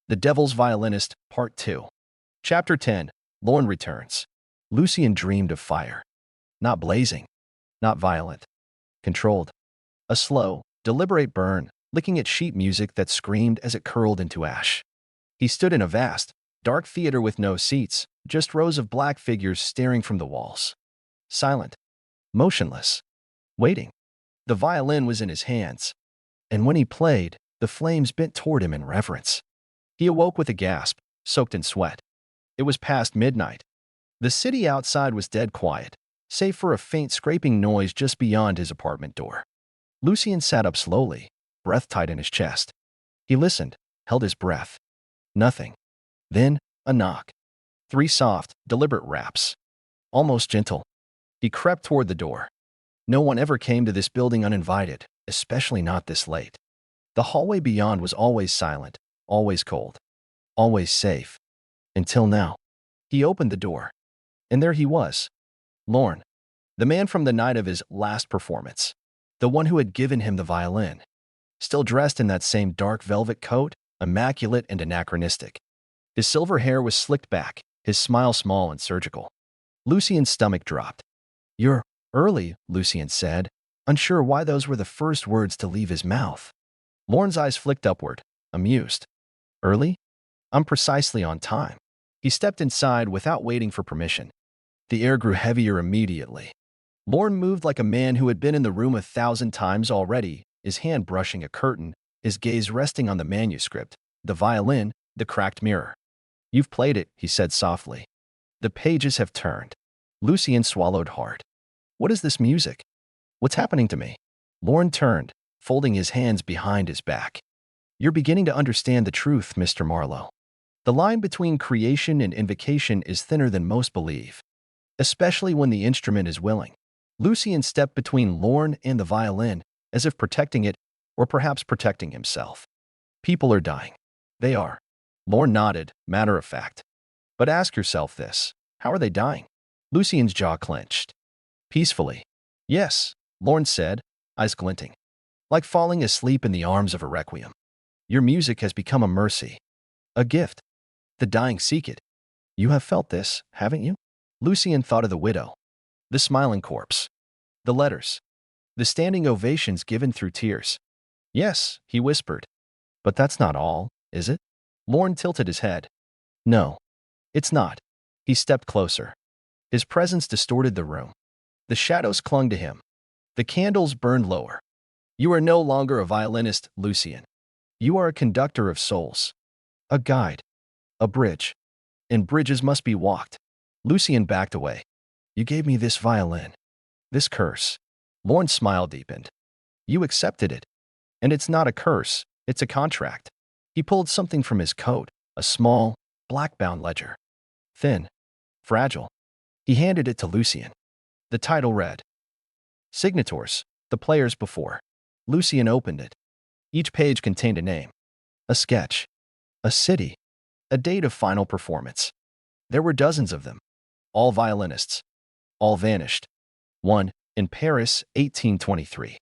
The Devil's Violinist, Part 2. Chapter 10. Lorne returns. Lucien dreamed of fire. Not blazing. Not violent. Controlled. A slow, deliberate burn, licking at sheet music that screamed as it curled into ash. He stood in a vast, dark theater with no seats, just rows of black figures staring from the walls. Silent. Motionless. Waiting. The violin was in his hands. And when he played, the flames bent toward him in reverence. He awoke with a gasp, soaked in sweat. It was past midnight. The city outside was dead quiet, save for a faint scraping noise just beyond his apartment door. Lucien sat up slowly, breath tight in his chest. He listened, held his breath. Nothing. Then, a knock. 3 soft, deliberate raps. Almost gentle. He crept toward the door. No one ever came to this building uninvited, especially not this late. The hallway beyond was always silent, always cold, always safe. Until now. He opened the door. And there he was. Lorne. The man from the night of his last performance. The one who had given him the violin. Still dressed in that same dark velvet coat, immaculate and anachronistic. His silver hair was slicked back, his smile small and surgical. Lucien's stomach dropped. "You're early," Lucien said, unsure why those were the first words to leave his mouth. Lorne's eyes flicked upward, amused. "Early? I'm precisely on time." He stepped inside without waiting for permission. The air grew heavier immediately. Lorne moved like a man who had been in the room 1,000 times already, his hand brushing a curtain, his gaze resting on the manuscript, the violin, the cracked mirror. "You've played it," he said softly. "The pages have turned." Lucien swallowed hard. "What is this music? What's happening to me?" Lorne turned, folding his hands behind his back. "You're beginning to understand the truth, Mr. Marlowe. The line between creation and invocation is thinner than most believe, especially when the instrument is willing." Lucien stepped between Lorne and the violin, as if protecting it, or perhaps protecting himself. "People are dying." "They are." Lorne nodded, matter of fact. "But ask yourself this. How are they dying?" Lucien's jaw clenched. "Peacefully." "Yes," Lorne said, eyes glinting. "Like falling asleep in the arms of a requiem. Your music has become a mercy. A gift. The dying seek it. You have felt this, haven't you?" Lucien thought of the widow. The smiling corpse. The letters. The standing ovations given through tears. "Yes," he whispered. "But that's not all, is it?" Lorne tilted his head. "No, it's not." He stepped closer. His presence distorted the room. The shadows clung to him. The candles burned lower. "You are no longer a violinist, Lucien. You are a conductor of souls. A guide. A bridge. And bridges must be walked." Lucien backed away. "You gave me this violin. This curse." Lorne's smile deepened. "You accepted it. And it's not a curse, it's a contract." He pulled something from his coat, a small, black-bound ledger. Thin. Fragile. He handed it to Lucien. The title read, "Signators, the players before." Lucien opened it. Each page contained a name. A sketch. A city. A date of final performance. There were dozens of them. All violinists. All vanished. One in Paris, 1823.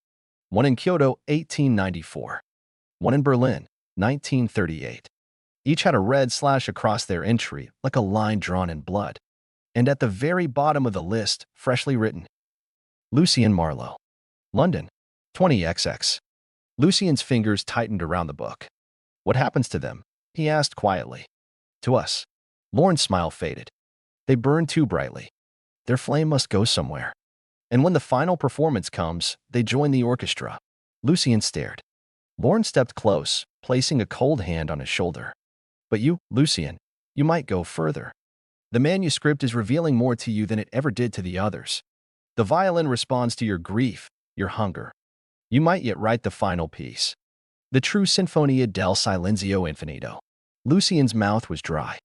One in Kyoto, 1894. One in Berlin, 1938. Each had a red slash across their entry, like a line drawn in blood. And at the very bottom of the list, freshly written, Lucien Marlowe. London, 20XX. Lucien's fingers tightened around the book. "What happens to them?" he asked quietly. "To us." Lorne's smile faded. "They burn too brightly. Their flame must go somewhere. And when the final performance comes, they join the orchestra." Lucien stared. Lorne stepped close, placing a cold hand on his shoulder. "But you, Lucien, you might go further. The manuscript is revealing more to you than it ever did to the others. The violin responds to your grief, your hunger. You might yet write the final piece. The true Sinfonia del Silenzio Infinito." Lucien's mouth was dry.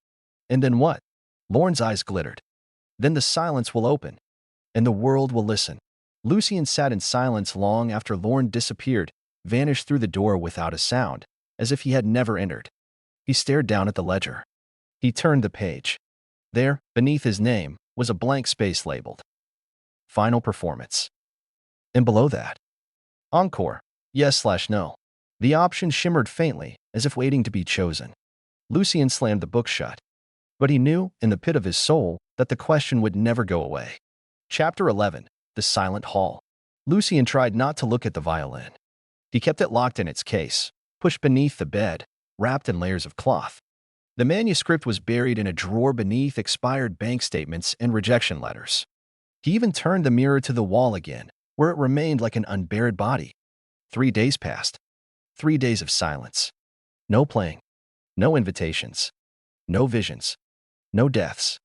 "And then what?" Lorne's eyes glittered. "Then the silence will open, and the world will listen." Lucien sat in silence long after Lorne disappeared, vanished through the door without a sound, as if he had never entered. He stared down at the ledger. He turned the page. There, beneath his name, was a blank space labeled Final Performance. And below that, Encore, yes/no. The option shimmered faintly, as if waiting to be chosen. Lucien slammed the book shut. But he knew, in the pit of his soul, that the question would never go away. Chapter 11. The Silent Hall. Lucien tried not to look at the violin. He kept it locked in its case, pushed beneath the bed, wrapped in layers of cloth. The manuscript was buried in a drawer beneath expired bank statements and rejection letters. He even turned the mirror to the wall again, where it remained like an unburied body. 3 days passed. 3 days of silence. No playing. No invitations. No visions. No deaths.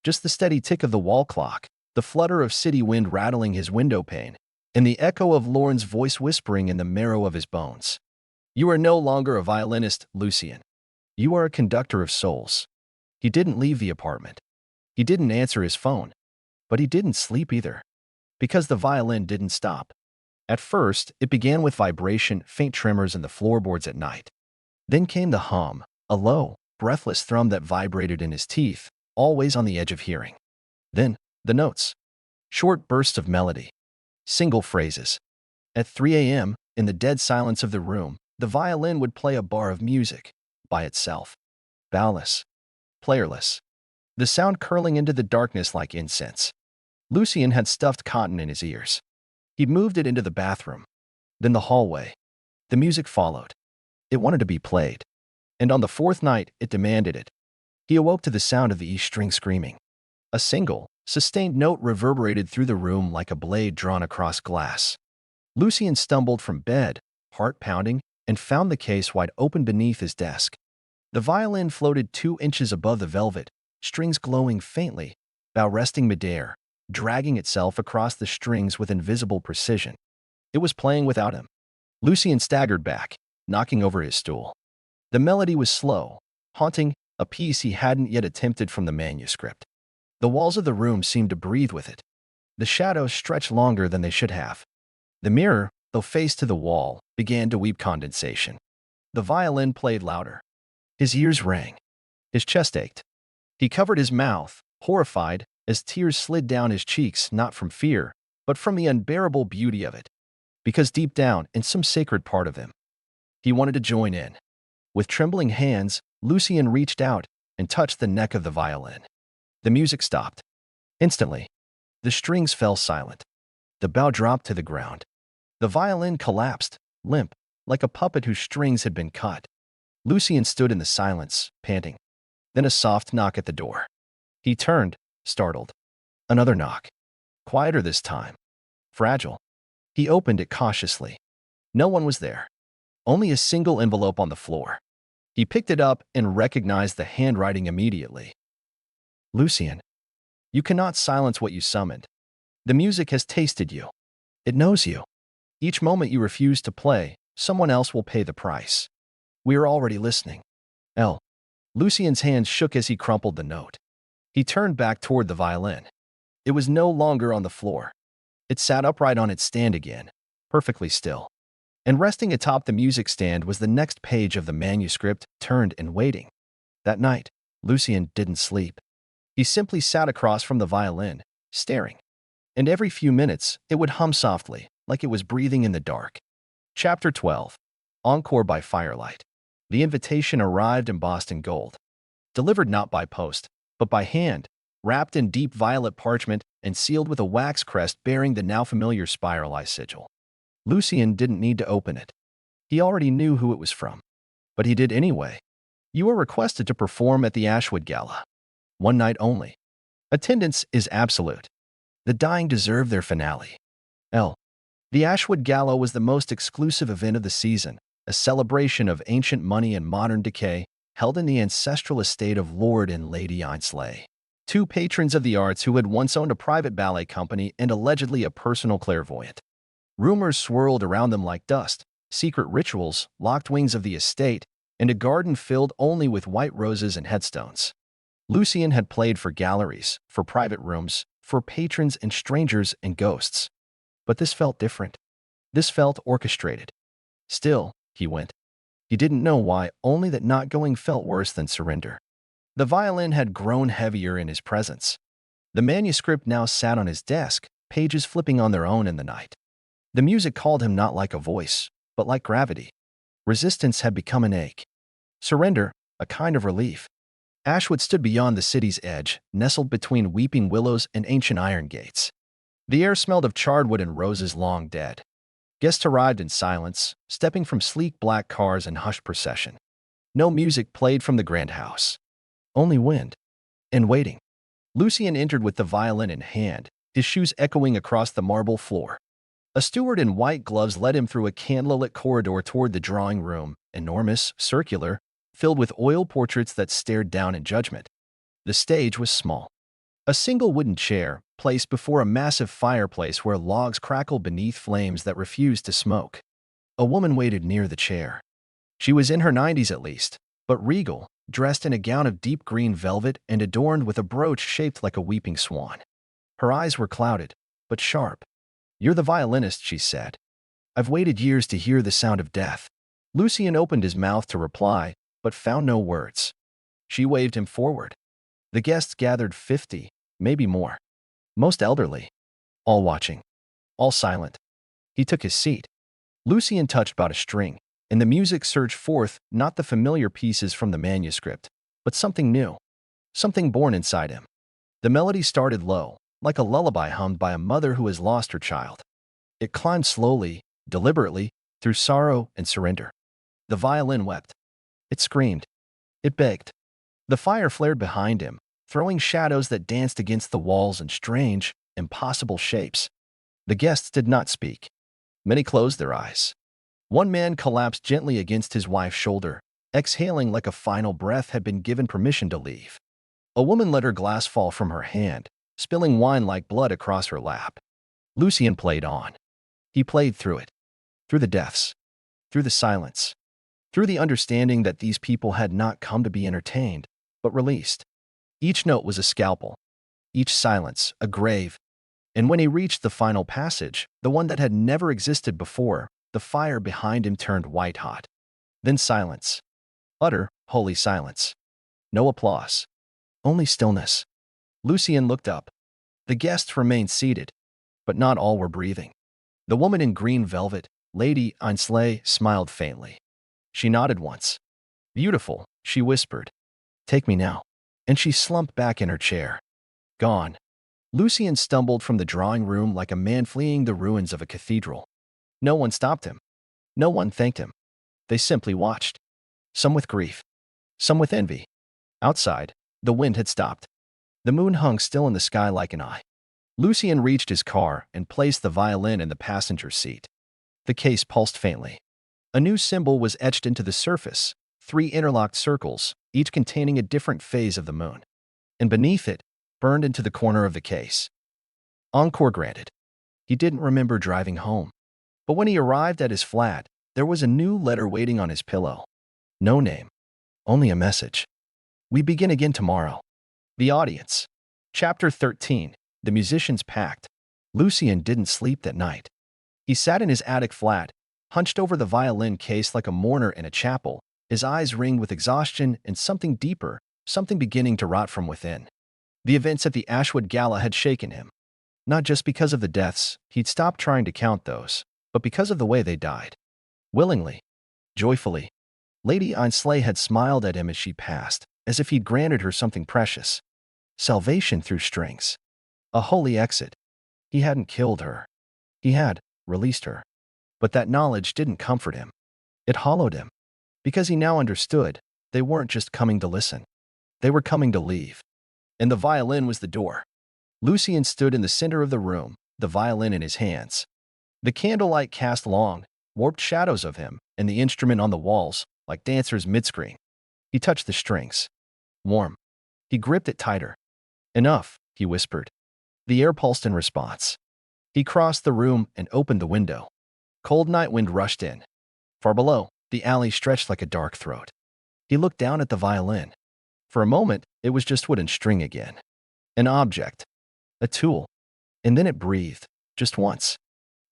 Just the steady tick of the wall clock, the flutter of city wind rattling his window pane, and the echo of Lauren's voice whispering in the marrow of his bones. You are no longer a violinist, Lucien. You are a conductor of souls. He didn't leave the apartment. He didn't answer his phone. But he didn't sleep either. Because the violin didn't stop. At first, it began with vibration, faint tremors in the floorboards at night. Then came the hum, a low, breathless thrum that vibrated in his teeth, always on the edge of hearing. Then, the notes. Short bursts of melody. Single phrases. At 3 a.m., in the dead silence of the room, the violin would play a bar of music, by itself. Bowless. Playerless. The sound curling into the darkness like incense. Lucien had stuffed cotton in his ears. He moved it into the bathroom. Then the hallway. The music followed. It wanted to be played. And on the 4th night, it demanded it. He awoke to the sound of the E string screaming. A single, sustained note reverberated through the room like a blade drawn across glass. Lucien stumbled from bed, heart pounding, and found the case wide open beneath his desk. The violin floated 2 inches above the velvet, strings glowing faintly, bow resting midair, dragging itself across the strings with invisible precision. It was playing without him. Lucien staggered back, knocking over his stool. The melody was slow, haunting, a piece he hadn't yet attempted from the manuscript. The walls of the room seemed to breathe with it. The shadows stretched longer than they should have. The mirror, though faced to the wall, began to weep condensation. The violin played louder. His ears rang. His chest ached. He covered his mouth, horrified, as tears slid down his cheeks not from fear, but from the unbearable beauty of it. Because deep down, in some sacred part of him, he wanted to join in. With trembling hands, Lucien reached out and touched the neck of the violin. The music stopped. Instantly, the strings fell silent. The bow dropped to the ground. The violin collapsed, limp, like a puppet whose strings had been cut. Lucien stood in the silence, panting. Then a soft knock at the door. He turned, startled. Another knock. Quieter this time. Fragile. He opened it cautiously. No one was there. Only a single envelope on the floor. He picked it up and recognized the handwriting immediately. Lucien, you cannot silence what you summoned. The music has tasted you. It knows you. Each moment you refuse to play, someone else will pay the price. We are already listening. L. Lucien's hands shook as he crumpled the note. He turned back toward the violin. It was no longer on the floor. It sat upright on its stand again, perfectly still. And resting atop the music stand was the next page of the manuscript, turned and waiting. That night, Lucien didn't sleep. He simply sat across from the violin, staring. And every few minutes, it would hum softly, like it was breathing in the dark. Chapter 12. Encore by Firelight. The invitation arrived embossed in gold. Delivered not by post, but by hand, wrapped in deep violet parchment and sealed with a wax crest bearing the now familiar spiralized sigil. Lucien didn't need to open it. He already knew who it was from. But he did anyway. You are requested to perform at the Ashwood Gala. 1 night only. Attendance is absolute. The dying deserve their finale. L. The Ashwood Gala was the most exclusive event of the season, a celebration of ancient money and modern decay, held in the ancestral estate of Lord and Lady Ainsley, 2 patrons of the arts who had once owned a private ballet company and allegedly a personal clairvoyant. Rumors swirled around them like dust, secret rituals, locked wings of the estate, and a garden filled only with white roses and headstones. Lucien had played for galleries, for private rooms, for patrons and strangers and ghosts. But this felt different. This felt orchestrated. Still, he went. He didn't know why, only that not going felt worse than surrender. The violin had grown heavier in his presence. The manuscript now sat on his desk, pages flipping on their own in the night. The music called him not like a voice, but like gravity. Resistance had become an ache. Surrender, a kind of relief. Ashwood stood beyond the city's edge, nestled between weeping willows and ancient iron gates. The air smelled of charred wood and roses long dead. Guests arrived in silence, stepping from sleek black cars in hushed procession. No music played from the grand house. Only wind. And waiting. Lucien entered with the violin in hand, his shoes echoing across the marble floor. A steward in white gloves led him through a candlelit corridor toward the drawing room, enormous, circular, filled with oil portraits that stared down in judgment. The stage was small. A single wooden chair, placed before a massive fireplace where logs crackled beneath flames that refused to smoke. A woman waited near the chair. She was in her 90s at least, but regal, dressed in a gown of deep green velvet and adorned with a brooch shaped like a weeping swan. Her eyes were clouded, but sharp. "You're the violinist," she said. "I've waited years to hear the sound of death." Lucien opened his mouth to reply, but found no words. She waved him forward. The guests gathered 50, maybe more. Most elderly. All watching. All silent. He took his seat. Lucien touched but a string, and the music surged forth, not the familiar pieces from the manuscript, but something new. Something born inside him. The melody started low, like a lullaby hummed by a mother who has lost her child. It climbed slowly, deliberately, through sorrow and surrender. The violin wept. It screamed. It begged. The fire flared behind him, throwing shadows that danced against the walls in strange, impossible shapes. The guests did not speak. Many closed their eyes. One man collapsed gently against his wife's shoulder, exhaling like a final breath had been given permission to leave. A woman let her glass fall from her hand, spilling wine like blood across her lap. Lucien played on. He played through it. Through the deaths. Through the silence. Through the understanding that these people had not come to be entertained, but released. Each note was a scalpel. Each silence, a grave. And when he reached the final passage, the one that had never existed before, the fire behind him turned white-hot. Then silence. Utter, holy silence. No applause. Only stillness. Lucien looked up. The guests remained seated, but not all were breathing. The woman in green velvet, Lady Ainsley, smiled faintly. She nodded once. "Beautiful," she whispered. "Take me now." And she slumped back in her chair. Gone. Lucien stumbled from the drawing room like a man fleeing the ruins of a cathedral. No one stopped him. No one thanked him. They simply watched. Some with grief. Some with envy. Outside, the wind had stopped. The moon hung still in the sky like an eye. Lucien reached his car and placed the violin in the passenger seat. The case pulsed faintly. A new symbol was etched into the surface, 3 interlocked circles, each containing a different phase of the moon. And beneath it, burned into the corner of the case. Encore granted. He didn't remember driving home. But when he arrived at his flat, there was a new letter waiting on his pillow. No name. Only a message. "We begin again tomorrow." The audience. Chapter 13. The musicians packed. Lucien didn't sleep that night. He sat in his attic flat, hunched over the violin case like a mourner in a chapel, his eyes ringed with exhaustion and something deeper, something beginning to rot from within. The events at the Ashwood Gala had shaken him. Not just because of the deaths, he'd stopped trying to count those, but because of the way they died. Willingly. Joyfully. Lady Ainsley had smiled at him as she passed, as if he'd granted her something precious. Salvation through strings. A holy exit. He hadn't killed her. He had released her. But that knowledge didn't comfort him. It hollowed him. Because he now understood, they weren't just coming to listen. They were coming to leave. And the violin was the door. Lucien stood in the center of the room, the violin in his hands. The candlelight cast long, warped shadows of him, and the instrument on the walls, like dancers mid-screen. He touched the strings. Warm. He gripped it tighter. "Enough," he whispered. The air pulsed in response. He crossed the room and opened the window. Cold night wind rushed in. Far below, the alley stretched like a dark throat. He looked down at the violin. For a moment, it was just wood and string again. An object. A tool. And then it breathed, just once.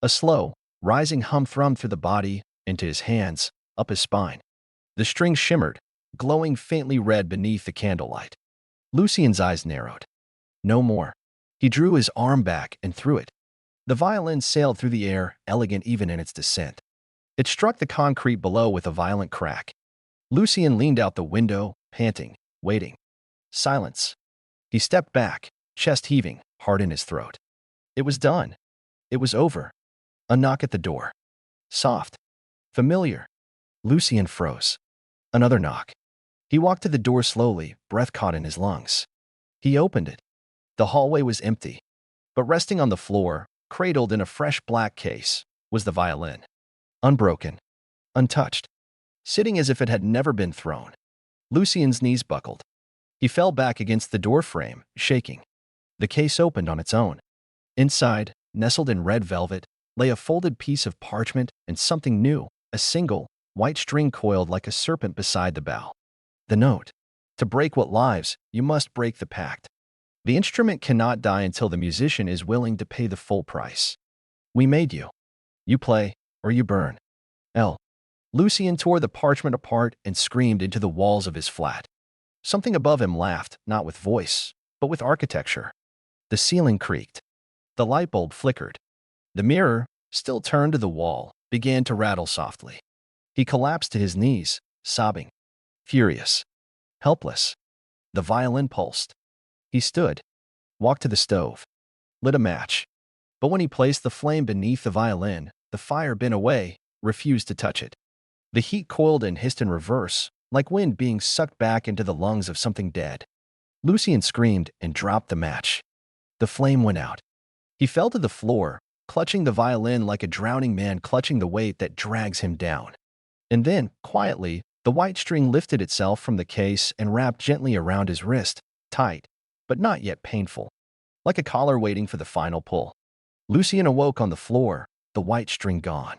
A slow, rising hum thrummed through the body, into his hands, up his spine. The strings shimmered, glowing faintly red beneath the candlelight. Lucien's eyes narrowed. No more. He drew his arm back and threw it. The violin sailed through the air, elegant even in its descent. It struck the concrete below with a violent crack. Lucien leaned out the window, panting, waiting. Silence. He stepped back, chest heaving, heart in his throat. It was done. It was over. A knock at the door. Soft. Familiar. Lucien froze. Another knock. He walked to the door slowly, breath caught in his lungs. He opened it. The hallway was empty. But resting on the floor, cradled in a fresh black case, was the violin. Unbroken. Untouched. Sitting as if it had never been thrown. Lucien's knees buckled. He fell back against the door frame, shaking. The case opened on its own. Inside, nestled in red velvet, lay a folded piece of parchment and something new, a single, white string coiled like a serpent beside the bow. The note. To break what lives, you must break the pact. The instrument cannot die until the musician is willing to pay the full price. We made you. You play, or you burn. L. Lucien tore the parchment apart and screamed into the walls of his flat. Something above him laughed, not with voice, but with architecture. The ceiling creaked. The light bulb flickered. The mirror, still turned to the wall, began to rattle softly. He collapsed to his knees, sobbing. Furious. Helpless. The violin pulsed. He stood, walked to the stove, lit a match. But when he placed the flame beneath the violin, the fire bent away, refused to touch it. The heat coiled and hissed in reverse, like wind being sucked back into the lungs of something dead. Lucien screamed and dropped the match. The flame went out. He fell to the floor, clutching the violin like a drowning man clutching the weight that drags him down. And then, quietly, the white string lifted itself from the case and wrapped gently around his wrist, tight, but not yet painful, like a collar waiting for the final pull. Lucien awoke on the floor, the white string gone.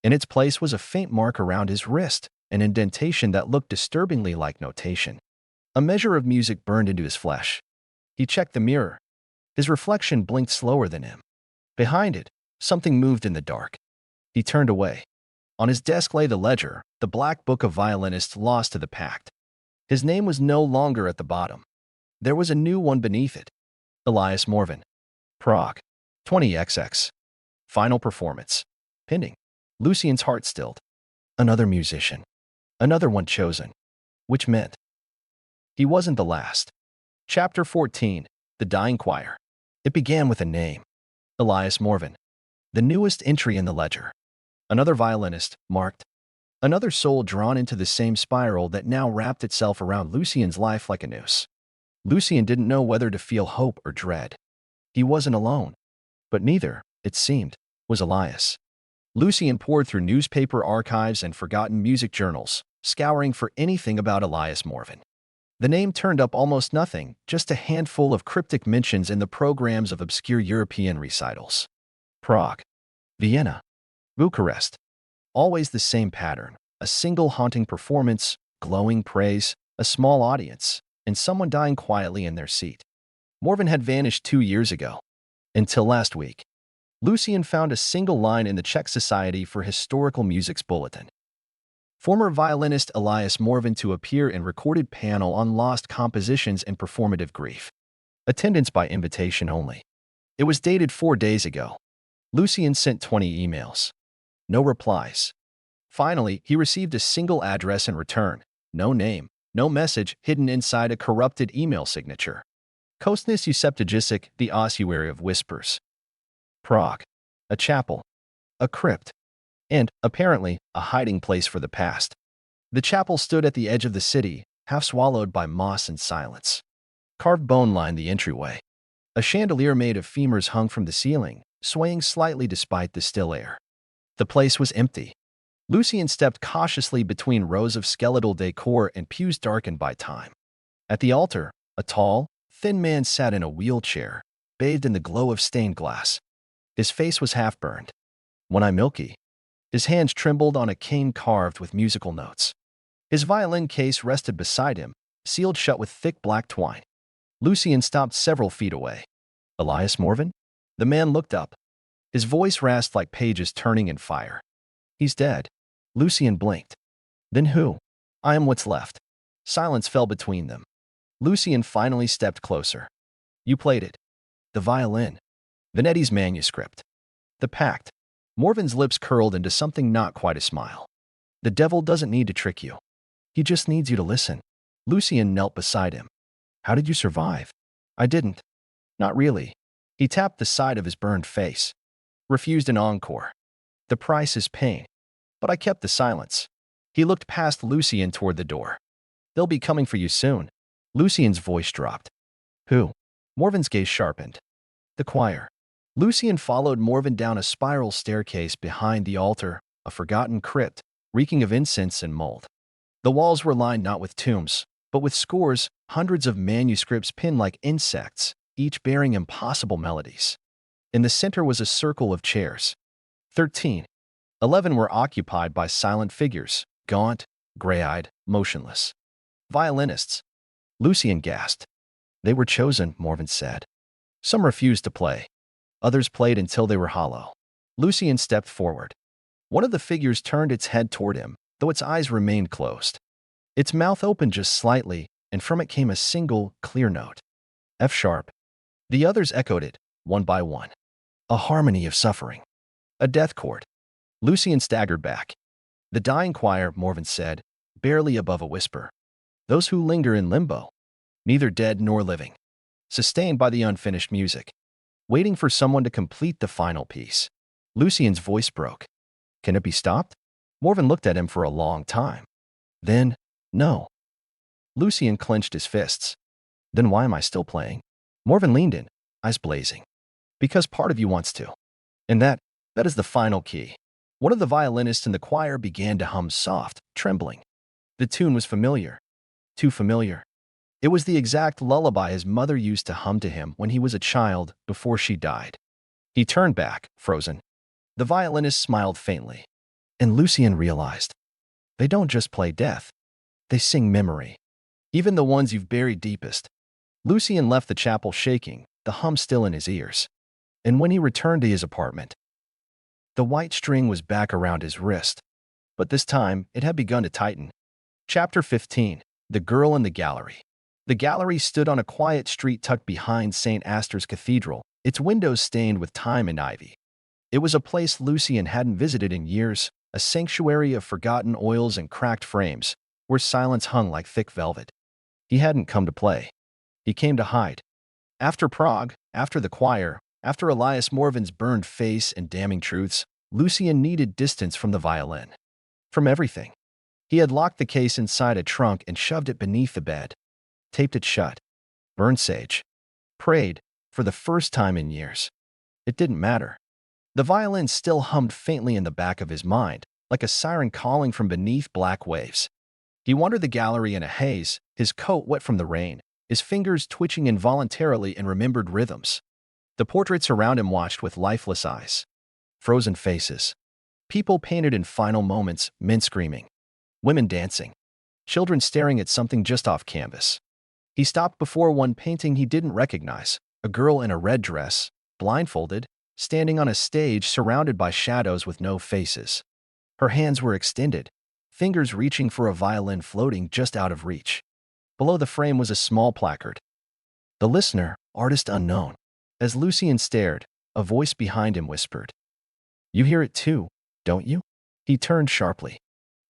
In its place was a faint mark around his wrist, an indentation that looked disturbingly like notation. A measure of music burned into his flesh. He checked the mirror. His reflection blinked slower than him. Behind it, something moved in the dark. He turned away. On his desk lay the ledger, the black book of violinists lost to the pact. His name was no longer at the bottom. There was a new one beneath it. Elias Morvan. Prague. 20XX. Final performance. Pending. Lucien's heart stilled. Another musician. Another one chosen. Which meant he wasn't the last. Chapter 14. The Dying Choir. It began with a name. Elias Morvan. The newest entry in the ledger. Another violinist, marked. Another soul drawn into the same spiral that now wrapped itself around Lucien's life like a noose. Lucien didn't know whether to feel hope or dread. He wasn't alone. But neither, it seemed, was Elias. Lucien pored through newspaper archives and forgotten music journals, scouring for anything about Elias Morvan. The name turned up almost nothing, just a handful of cryptic mentions in the programs of obscure European recitals. Prague. Vienna. Bucharest. Always the same pattern, a single haunting performance, glowing praise, a small audience, and someone dying quietly in their seat. Morvan had vanished 2 years ago. Until last week. Lucien found a single line in the Czech Society for Historical Music's bulletin. Former violinist Elias Morvan to appear in recorded panel on lost compositions and performative grief. Attendance by invitation only. It was dated 4 days ago. Lucien sent 20 emails. No replies. Finally, he received a single address in return. No name, no message hidden inside a corrupted email signature. Kostnis Useptajisic, the ossuary of whispers. Prague. A chapel. A crypt. And, apparently, a hiding place for the past. The chapel stood at the edge of the city, half swallowed by moss and silence. Carved bone lined the entryway. A chandelier made of femurs hung from the ceiling, swaying slightly despite the still air. The place was empty. Lucien stepped cautiously between rows of skeletal decor and pews darkened by time. At the altar, a tall, thin man sat in a wheelchair, bathed in the glow of stained glass. His face was half-burned. One eye milky. His hands trembled on a cane carved with musical notes. His violin case rested beside him, sealed shut with thick black twine. Lucien stopped several feet away. Elias Morvan? The man looked up. His voice rasped like pages turning in fire. He's dead. Lucien blinked. Then who? I am what's left. Silence fell between them. Lucien finally stepped closer. You played it. The violin. Vanetti's manuscript. The pact. Morvan's lips curled into something not quite a smile. The devil doesn't need to trick you. He just needs you to listen. Lucien knelt beside him. How did you survive? I didn't. Not really. He tapped the side of his burned face. Refused an encore. The price is pain. But I kept the silence. He looked past Lucien toward the door. They'll be coming for you soon. Lucien's voice dropped. Who? Morven's gaze sharpened. The choir. Lucien followed Morven down a spiral staircase behind the altar, a forgotten crypt, reeking of incense and mold. The walls were lined not with tombs, but with scores, hundreds of manuscripts pinned like insects, each bearing impossible melodies. In the center was a circle of chairs. 13. 11 were occupied by silent figures, gaunt, gray-eyed, motionless. Violinists. Lucien gasped. They were chosen, Morven said. Some refused to play. Others played until they were hollow. Lucien stepped forward. One of the figures turned its head toward him, though its eyes remained closed. Its mouth opened just slightly, and from it came a single, clear note. F sharp. The others echoed it, one by one. A harmony of suffering. A death chord. Lucien staggered back. The dying choir, Morven said, barely above a whisper. Those who linger in limbo. Neither dead nor living. Sustained by the unfinished music. Waiting for someone to complete the final piece. Lucien's voice broke. Can it be stopped? Morven looked at him for a long time. Then, no. Lucien clenched his fists. Then why am I still playing? Morven leaned in, eyes blazing. Because part of you wants to. And that is the final key. One of the violinists in the choir began to hum soft, trembling. The tune was familiar. Too familiar. It was the exact lullaby his mother used to hum to him when he was a child before she died. He turned back, frozen. The violinist smiled faintly. And Lucien realized. They don't just play death. They sing memory. Even the ones you've buried deepest. Lucien left the chapel shaking, the hum still in his ears. And when he returned to his apartment, the white string was back around his wrist. But this time, it had begun to tighten. Chapter 15. The Girl in the Gallery. The gallery stood on a quiet street tucked behind St. Astor's Cathedral, its windows stained with time and ivy. It was a place Lucien hadn't visited in years, a sanctuary of forgotten oils and cracked frames, where silence hung like thick velvet. He hadn't come to play. He came to hide. After Prague, after the choir, after Elias Morven's burned face and damning truths, Lucien needed distance from the violin. From everything. He had locked the case inside a trunk and shoved it beneath the bed. Taped it shut. Burned sage. Prayed, for the first time in years. It didn't matter. The violin still hummed faintly in the back of his mind, like a siren calling from beneath black waves. He wandered the gallery in a haze, his coat wet from the rain, his fingers twitching involuntarily in remembered rhythms. The portraits around him watched with lifeless eyes. Frozen faces. People painted in final moments, men screaming. Women dancing. Children staring at something just off canvas. He stopped before one painting he didn't recognize, a girl in a red dress, blindfolded, standing on a stage surrounded by shadows with no faces. Her hands were extended, fingers reaching for a violin floating just out of reach. Below the frame was a small placard. The listener, artist unknown. As Lucien stared, a voice behind him whispered. You hear it too, don't you? He turned sharply.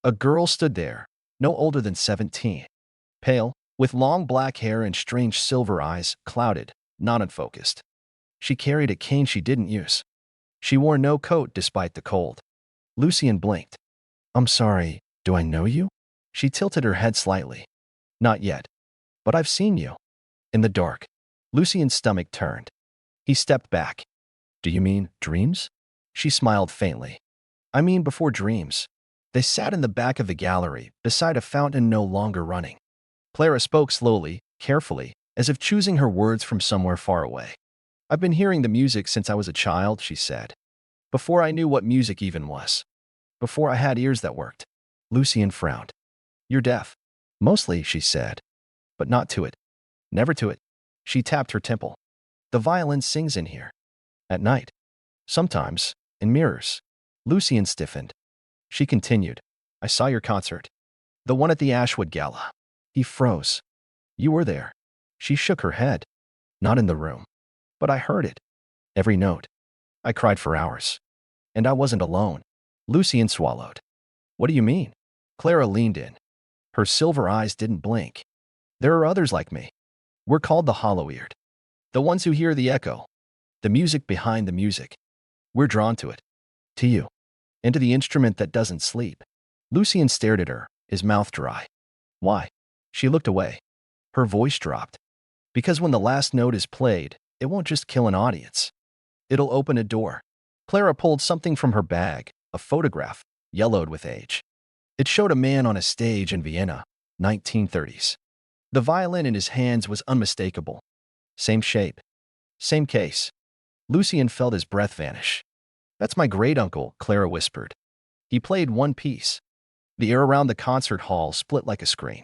A girl stood there, no older than 17. Pale, with long black hair and strange silver eyes, clouded, not unfocused. She carried a cane she didn't use. She wore no coat despite the cold. Lucien blinked. I'm sorry, do I know you? She tilted her head slightly. Not yet. But I've seen you. In the dark. Lucien's stomach turned. He stepped back. Do you mean dreams? She smiled faintly. I mean before dreams. They sat in the back of the gallery, beside a fountain no longer running. Clara spoke slowly, carefully, as if choosing her words from somewhere far away. I've been hearing the music since I was a child, she said. Before I knew what music even was. Before I had ears that worked. Lucien frowned. You're deaf. Mostly, she said. But not to it. Never to it. She tapped her temple. The violin sings in here. At night. Sometimes, in mirrors. Lucien stiffened. She continued. I saw your concert. The one at the Ashwood Gala. He froze. You were there. She shook her head. Not in the room. But I heard it. Every note. I cried for hours. And I wasn't alone. Lucien swallowed. What do you mean? Clara leaned in. Her silver eyes didn't blink. There are others like me. We're called the hollow-eared. The ones who hear the echo. The music behind the music. We're drawn to it. To you. And to the instrument that doesn't sleep. Lucien stared at her, his mouth dry. Why? She looked away. Her voice dropped. Because when the last note is played, it won't just kill an audience. It'll open a door. Clara pulled something from her bag, a photograph, yellowed with age. It showed a man on a stage in Vienna, 1930s. The violin in his hands was unmistakable. Same shape. Same case. Lucien felt his breath vanish. That's my great-uncle, Clara whispered. He played one piece. The air around the concert hall split like a screen.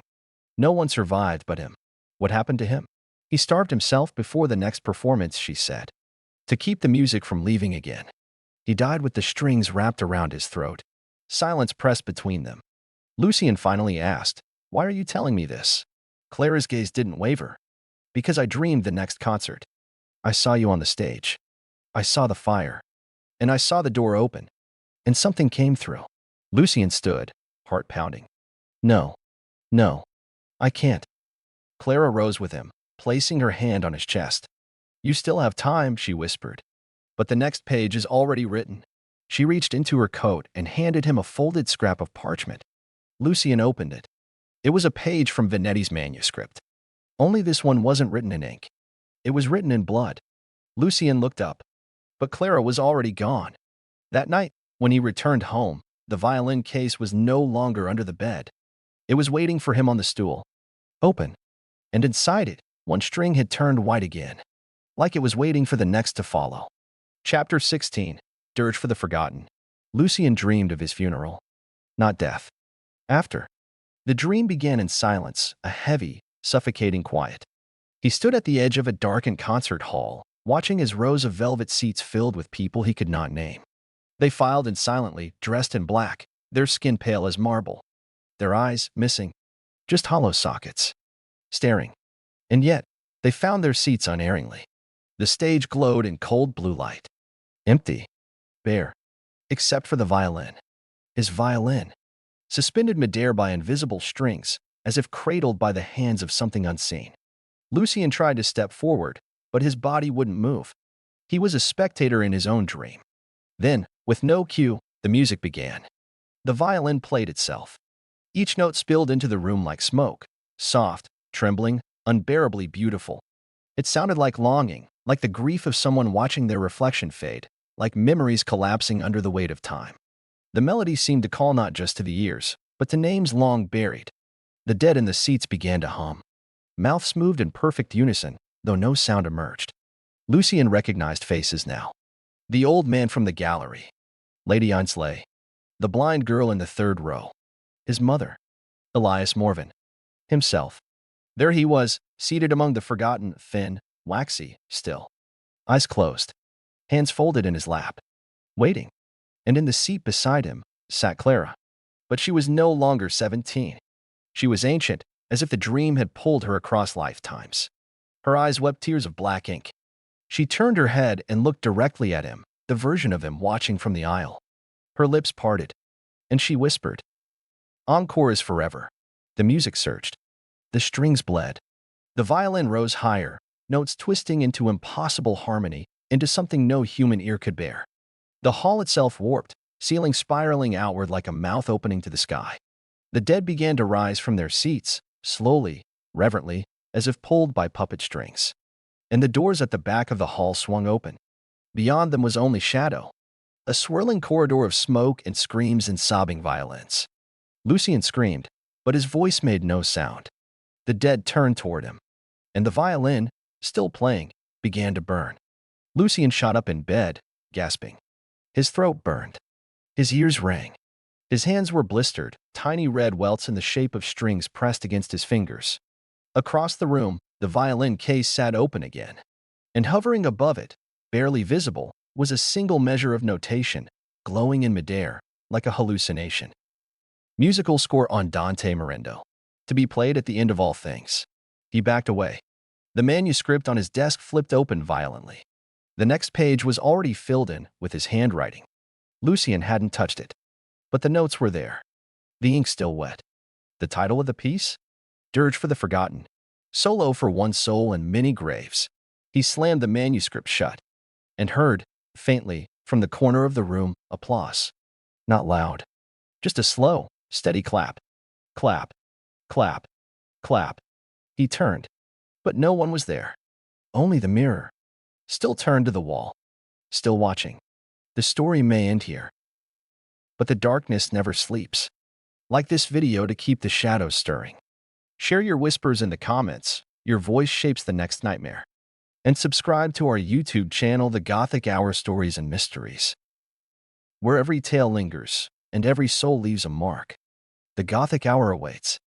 No one survived but him. What happened to him? He starved himself before the next performance, she said. To keep the music from leaving again. He died with the strings wrapped around his throat. Silence pressed between them. Lucien finally asked, "Why are you telling me this?" Clara's gaze didn't waver. Because I dreamed the next concert. I saw you on the stage. I saw the fire. And I saw the door open. And something came through. Lucien stood, heart pounding. No. No. I can't. Clara rose with him, placing her hand on his chest. You still have time, she whispered. But the next page is already written. She reached into her coat and handed him a folded scrap of parchment. Lucien opened it. It was a page from Vanetti's manuscript. Only this one wasn't written in ink. It was written in blood. Lucien looked up. But Clara was already gone. That night, when he returned home, the violin case was no longer under the bed. It was waiting for him on the stool. Open. And inside it, one string had turned white again. Like it was waiting for the next to follow. Chapter 16. Dirge for the Forgotten. Lucien dreamed of his funeral. Not death. After. The dream began in silence, a heavy, suffocating quiet. He stood at the edge of a darkened concert hall, watching as rows of velvet seats filled with people he could not name. They filed in silently, dressed in black, their skin pale as marble. Their eyes missing. Just hollow sockets. Staring. And yet, they found their seats unerringly. The stage glowed in cold blue light. Empty. Bare. Except for the violin. His violin. Suspended midair by invisible strings, as if cradled by the hands of something unseen. Lucien tried to step forward, but his body wouldn't move. He was a spectator in his own dream. Then, with no cue, the music began. The violin played itself. Each note spilled into the room like smoke, soft, trembling, unbearably beautiful. It sounded like longing, like the grief of someone watching their reflection fade, like memories collapsing under the weight of time. The melody seemed to call not just to the ears, but to names long buried. The dead in the seats began to hum. Mouths moved in perfect unison, though no sound emerged. Lucien recognized faces now. The old man from the gallery. Lady Ainsley. The blind girl in the third row. His mother. Elias Morvan. Himself. There he was, seated among the forgotten, thin, waxy, still. Eyes closed. Hands folded in his lap. Waiting. And in the seat beside him sat Clara. But she was no longer 17. She was ancient, as if the dream had pulled her across lifetimes. Her eyes wept tears of black ink. She turned her head and looked directly at him, the version of him watching from the aisle. Her lips parted, and she whispered, "Encore is forever." The music surged. The strings bled. The violin rose higher, notes twisting into impossible harmony, into something no human ear could bear. The hall itself warped, ceiling spiraling outward like a mouth opening to the sky. The dead began to rise from their seats, slowly, reverently, as if pulled by puppet strings. And the doors at the back of the hall swung open. Beyond them was only shadow, a swirling corridor of smoke and screams and sobbing violins. Lucien screamed, but his voice made no sound. The dead turned toward him, and the violin, still playing, began to burn. Lucien shot up in bed, gasping. His throat burned. His ears rang. His hands were blistered, tiny red welts in the shape of strings pressed against his fingers. Across the room, the violin case sat open again. And hovering above it, barely visible, was a single measure of notation, glowing in midair, like a hallucination. Musical score Andante Morendo. To be played at the end of all things. He backed away. The manuscript on his desk flipped open violently. The next page was already filled in with his handwriting. Lucien hadn't touched it. But the notes were there. The ink still wet. The title of the piece? Dirge for the Forgotten. Solo for One Soul and Many Graves. He slammed the manuscript shut and heard, faintly, from the corner of the room, applause. Not loud. Just a slow, steady clap. Clap. Clap. Clap. He turned, but no one was there. Only the mirror. Still turned to the wall. Still watching. The story may end here. But the darkness never sleeps. Like this video to keep the shadows stirring. Share your whispers in the comments. Your voice shapes the next nightmare. And subscribe to our YouTube channel, The Gothic Hour Stories and Mysteries. Where every tale lingers and every soul leaves a mark, the Gothic Hour awaits.